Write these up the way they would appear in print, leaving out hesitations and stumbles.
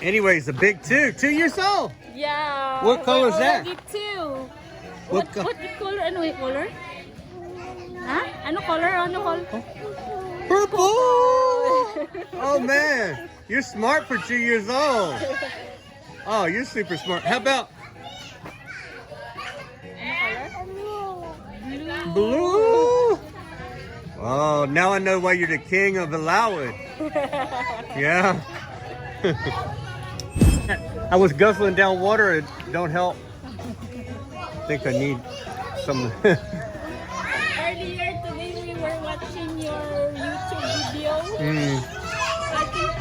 Anyways, a big 2 years old. Yeah. What color is that? Already two. What What color? Ano yung color? Ha? Ano color? Ano color? Purple! Oh man, you're smart for 2 years old. Oh, you're super smart. How about blue? Oh, now I know why you're the king of Alawood. Yeah. I was guzzling down water. It don't help. I think I need some. Earlier today we were watching your YouTube video. I think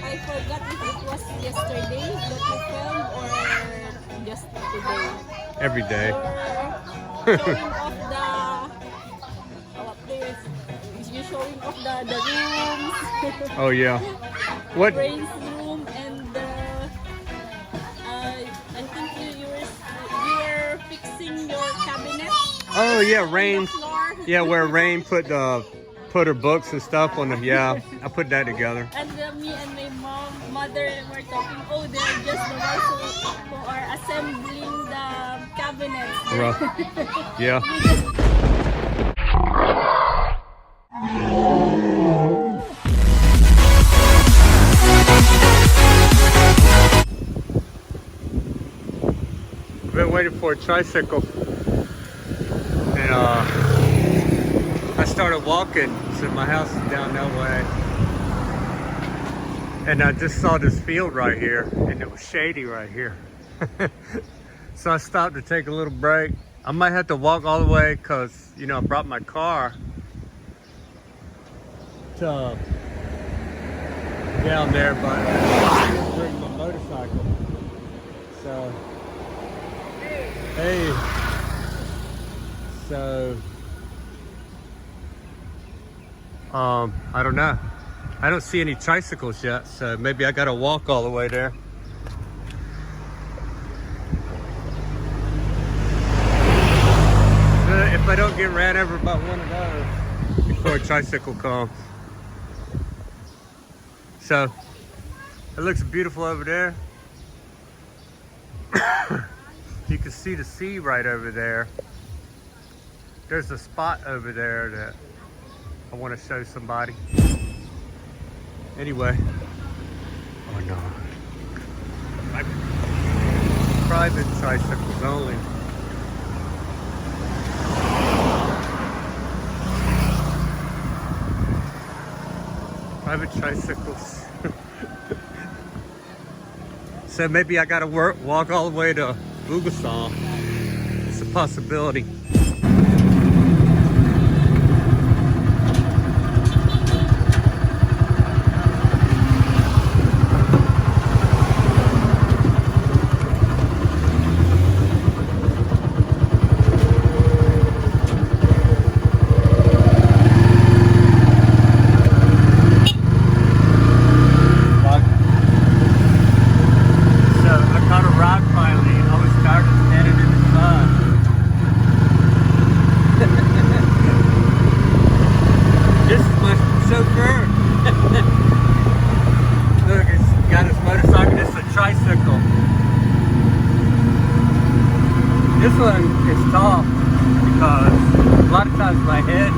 I forgot if it was yesterday that you filmed or just today. Every day. Showing off the what place? You're showing off the rooms. Oh yeah. What? Rain's room and I think you were fixing your cabinet. Oh yeah, Rain. Floor. Yeah, where Rain put her books and stuff on the. Yeah, I put that together. And me and my mother were talking. Oh, they're just the ones who are assembling the cabinets. Yeah. Been waiting for a tricycle, and I started walking. So my house is down that way, and I just saw this field right here, and it was shady right here. So I stopped to take a little break. I might have to walk all the way because I brought my car to down there, but I didn't bring my motorcycle. So. Hey, so, I don't know. I don't see any tricycles yet, so maybe I gotta walk all the way there. If I don't get ran over by one of those before a tricycle comes. So, it looks beautiful over there. You can see the sea right over there. There's a spot over there that I want to show somebody. Anyway. Oh no. Private tricycles only. Private tricycles. So maybe I gotta walk all the way to Bugasaw. It's a possibility. This one is tough because a lot of times my head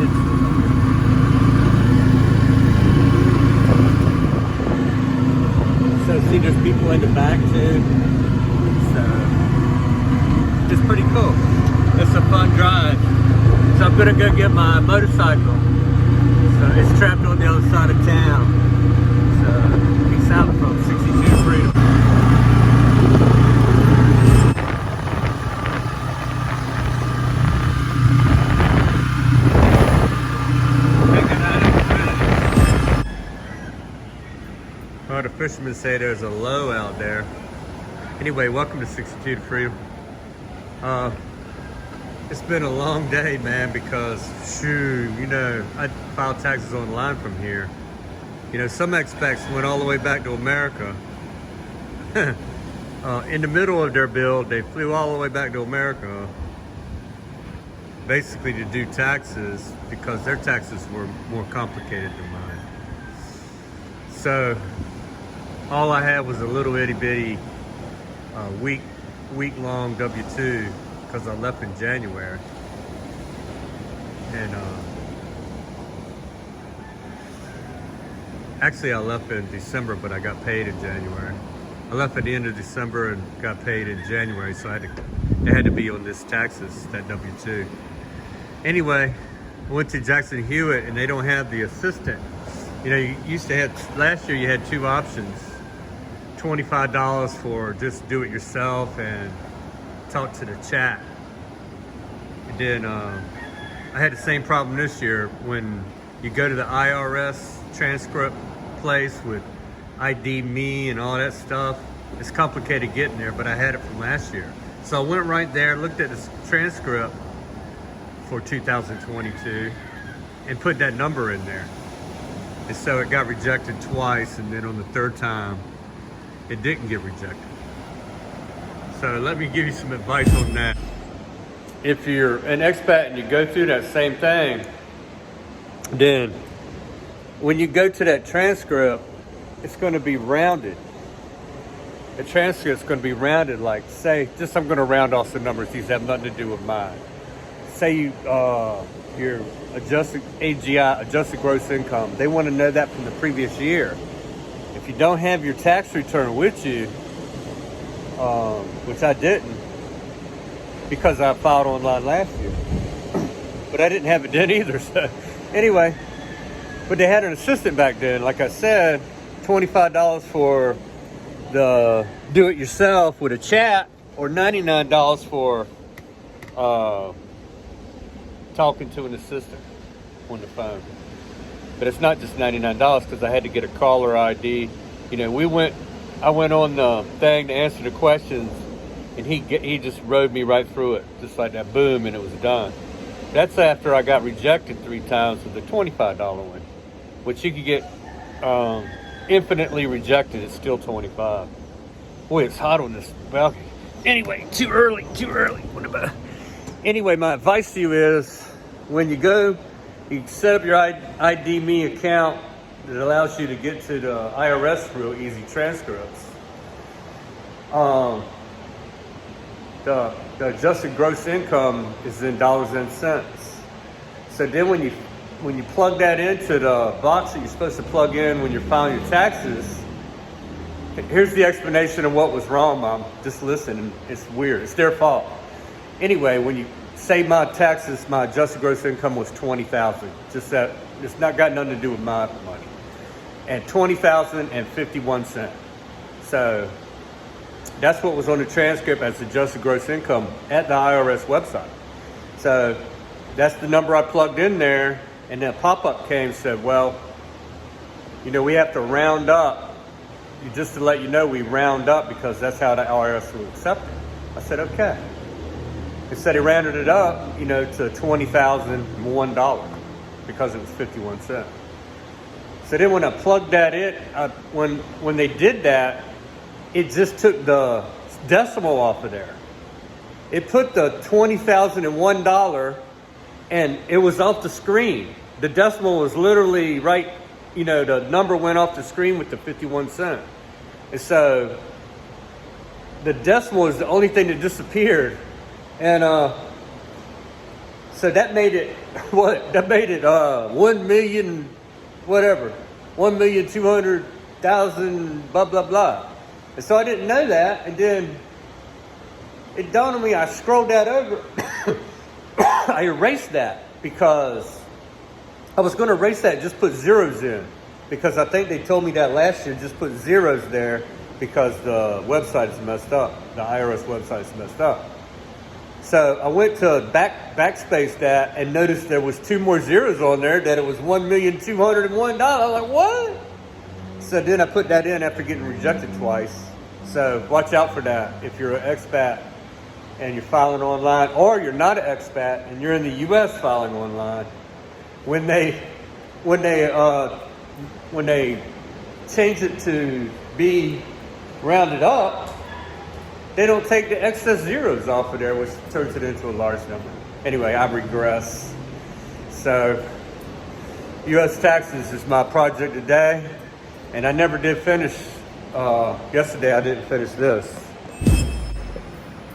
so see there's people in the back too. So it's pretty cool. It's a fun drive. So I'm gonna go get my motorcycle. So it's trapped on the other side of town. So peace out from 62 Freedom. Well, the fishermen say there's a low out there. Anyway, welcome to 62 to Freedom. It's been a long day, man, because shoot, I filed taxes online from here. Some expats went all the way back to America. In the middle of their build, they flew all the way back to America, basically to do taxes because their taxes were more complicated than mine. So all I had was a little itty bitty week long W-2 because I left in January. And actually I left in December, but I got paid in January. I left at the end of December and got paid in January, so it had to be on this taxes, that W-2. Anyway, I went to Jackson Hewitt and they don't have the assistant. You know, you used to have, last year you had two options. $25 for just do it yourself and talk to the chat. And then I had the same problem this year when you go to the IRS transcript place with ID me and all that stuff. It's complicated getting there, but I had it from last year. So I went right there, looked at the transcript for 2022 and put that number in there. And so it got rejected twice, and then on the third time, it didn't get rejected. So let me give you some advice on that. If you're an expat and you go through that same thing, then when you go to that transcript, it's going to be rounded. The transcript's going to be rounded, like, say, just I'm going to round off some numbers. These have nothing to do with mine. Say your adjusted AGI, adjusted gross income. They want to know that from the previous year. If you don't have your tax return with you, which I didn't, because I filed online last year, but I didn't have it then either. So anyway, but they had an assistant back then. Like I said, $25 for the do-it-yourself with a chat, or $99 for talking to an assistant on the phone. But it's not just $99 because I had to get a caller ID. You know, I went on the thing to answer the questions, and he just rode me right through it, just like that, boom, and it was done. That's after I got rejected 3 times with the $25 one, which you could get infinitely rejected. It's still $25. Boy, it's hot on this balcony. Anyway, too early. What about? Anyway, my advice to you is, when you go, you set up your ID Me account that allows you to get to the IRS real easy transcripts. The adjusted gross income is in dollars and cents. So then when you plug that into the box that you're supposed to plug in when you're filing your taxes, here's the explanation of what was wrong, Mom. Just listen. It's weird. It's their fault. Anyway, when you say my taxes, my adjusted gross income was $20,000. Just that, it's not got nothing to do with my money. And $20,051. So that's what was on the transcript as adjusted gross income at the IRS website. So that's the number I plugged in there, and then a pop-up came and said, well, you know, we have to round up. Just to let you know, we round up because that's how the IRS will accept it. I said, okay. Instead, he rounded it up, you know, to $20,001 because it was 51 cents. So then when I plugged that in, when they did that, it just took the decimal off of there. It put the $20,001 and it was off the screen. The decimal was literally right, you know, the number went off the screen with the 51 cents. And so the decimal is the only thing that disappeared. And so that made it, what? That made it 1,000,000, whatever, 1,200,000, blah, blah, blah. And so I didn't know that. And then it dawned on me, I scrolled that over. I erased that because I was going to erase that, just put zeros in. Because I think they told me that last year, just put zeros there because the website is messed up. The IRS website is messed up. So I went to backspace that and noticed there was 2 more zeros on there, that it was $1,201,000. I was like, what? So then I put that in after getting rejected twice. So watch out for that if you're an expat and you're filing online, or you're not an expat and you're in the U.S. filing online. When they change it to be rounded up, they don't take the excess zeros off of there, which turns it into a large number. Anyway, I regress. So U.S. taxes is my project today, and I never did finish yesterday I didn't finish this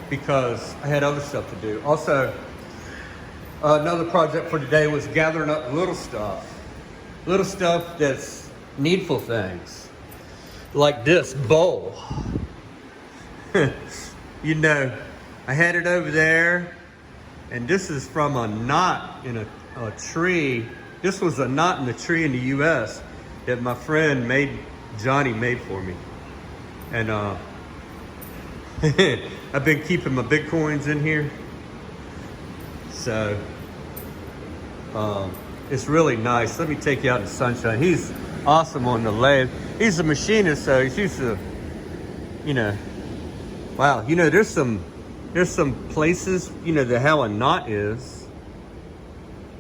because I had other stuff to do. Also, another project for today was gathering up little stuff that's needful things, like this bowl. You know, I had it over there, and this is from a knot in a tree. This was a knot in the tree in the U.S. that my friend Johnny made for me. And I've been keeping my Bitcoins in here. So it's really nice. Let me take you out in the sunshine. He's awesome on the lathe. He's a machinist, so he's used to, you know, wow, you know, there's some places, you know, how a knot is.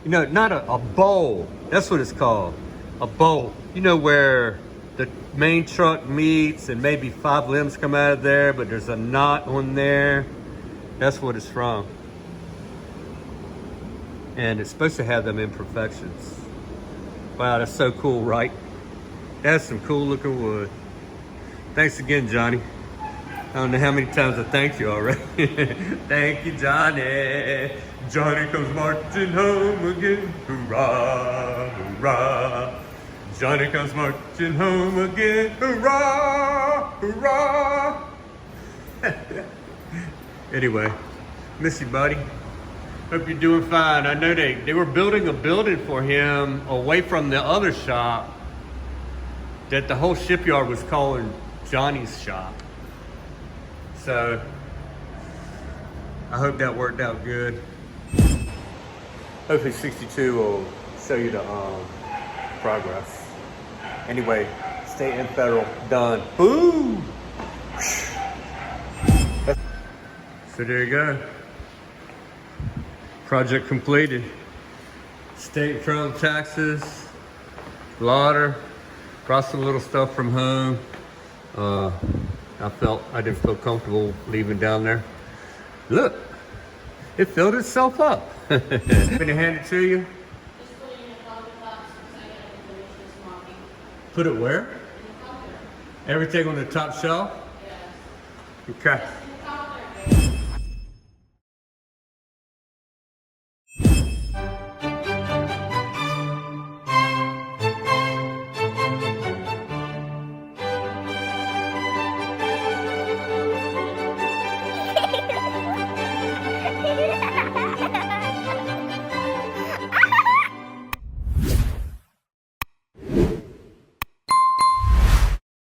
You know, not a bowl. That's what it's called. A bowl. You know, where the main truck meets and maybe 5 limbs come out of there, but there's a knot on there. That's what it's from. And it's supposed to have them imperfections. Wow, that's so cool, right? That's some cool looking wood. Thanks again, Johnny. I don't know how many times I thanked you already. Thank you, Johnny. Johnny comes marching home again. Hurrah, hurrah. Johnny comes marching home again. Hurrah, hurrah. Anyway, miss you, buddy. Hope you're doing fine. I know they were building a building for him away from the other shop that the whole shipyard was calling Johnny's shop. So I hope that worked out good. Hopefully 62 will show you the progress. Anyway, state and federal done. Boom! So there you go. Project completed. State and federal taxes, blotter, brought some little stuff from home. I didn't feel comfortable leaving down there. Look, it filled itself up. I'm gonna hand it to you. Just put it in a counter box because I gotta finish this mopping. Put it where? In the counter. Everything on the top shelf? Yes. Okay.